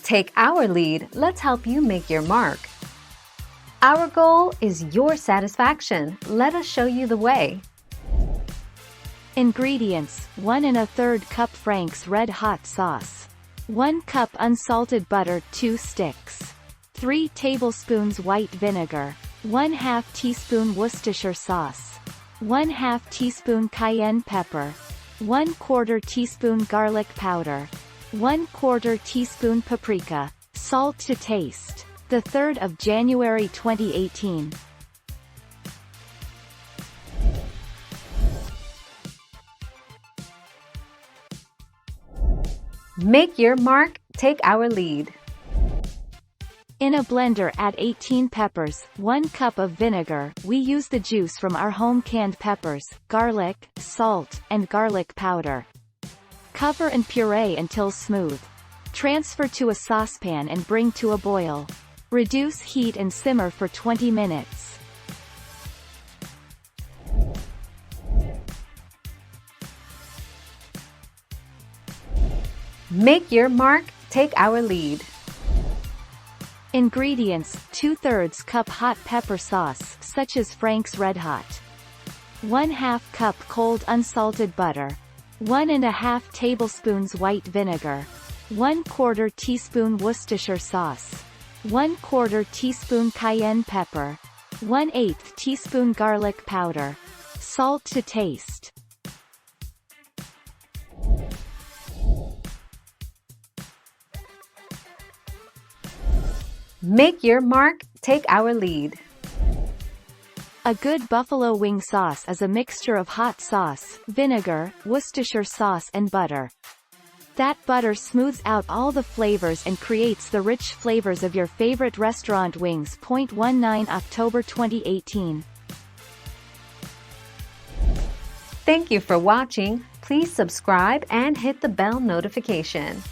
Take our lead, let's help you make your mark. Our goal is your satisfaction. Let us show you the way. Ingredients: 1 1/3 cup Frank's Red Hot sauce, 1 cup unsalted butter 2 sticks, 3 tablespoons white vinegar, 1/2 teaspoon Worcestershire sauce, 1/2 teaspoon cayenne pepper, 1/4 teaspoon garlic powder, 1/4 teaspoon paprika, salt to taste. The 3rd of January 2018. Make your mark, take our lead. In a blender, add 18 peppers, 1 cup of vinegar. We use the juice from our home canned peppers, garlic, salt, and garlic powder. Cover and puree until smooth. Transfer to a saucepan and bring to a boil. Reduce heat and simmer for 20 minutes. Make your mark, take our lead. Ingredients: 2/3 cup hot pepper sauce, such as Frank's Red Hot. 1/2 cup cold unsalted butter. 1 1/2 tablespoons white vinegar. 1/4 teaspoon Worcestershire sauce. 1/4 teaspoon cayenne pepper. 1/8 teaspoon garlic powder. Salt to taste. Make your mark, take our lead. A good buffalo wing sauce is a mixture of hot sauce, vinegar, Worcestershire sauce and butter. That butter smooths out all the flavors and creates the rich flavors of your favorite restaurant wings. 19 October 2018. Thank you for watching. Please subscribe and hit the bell notification.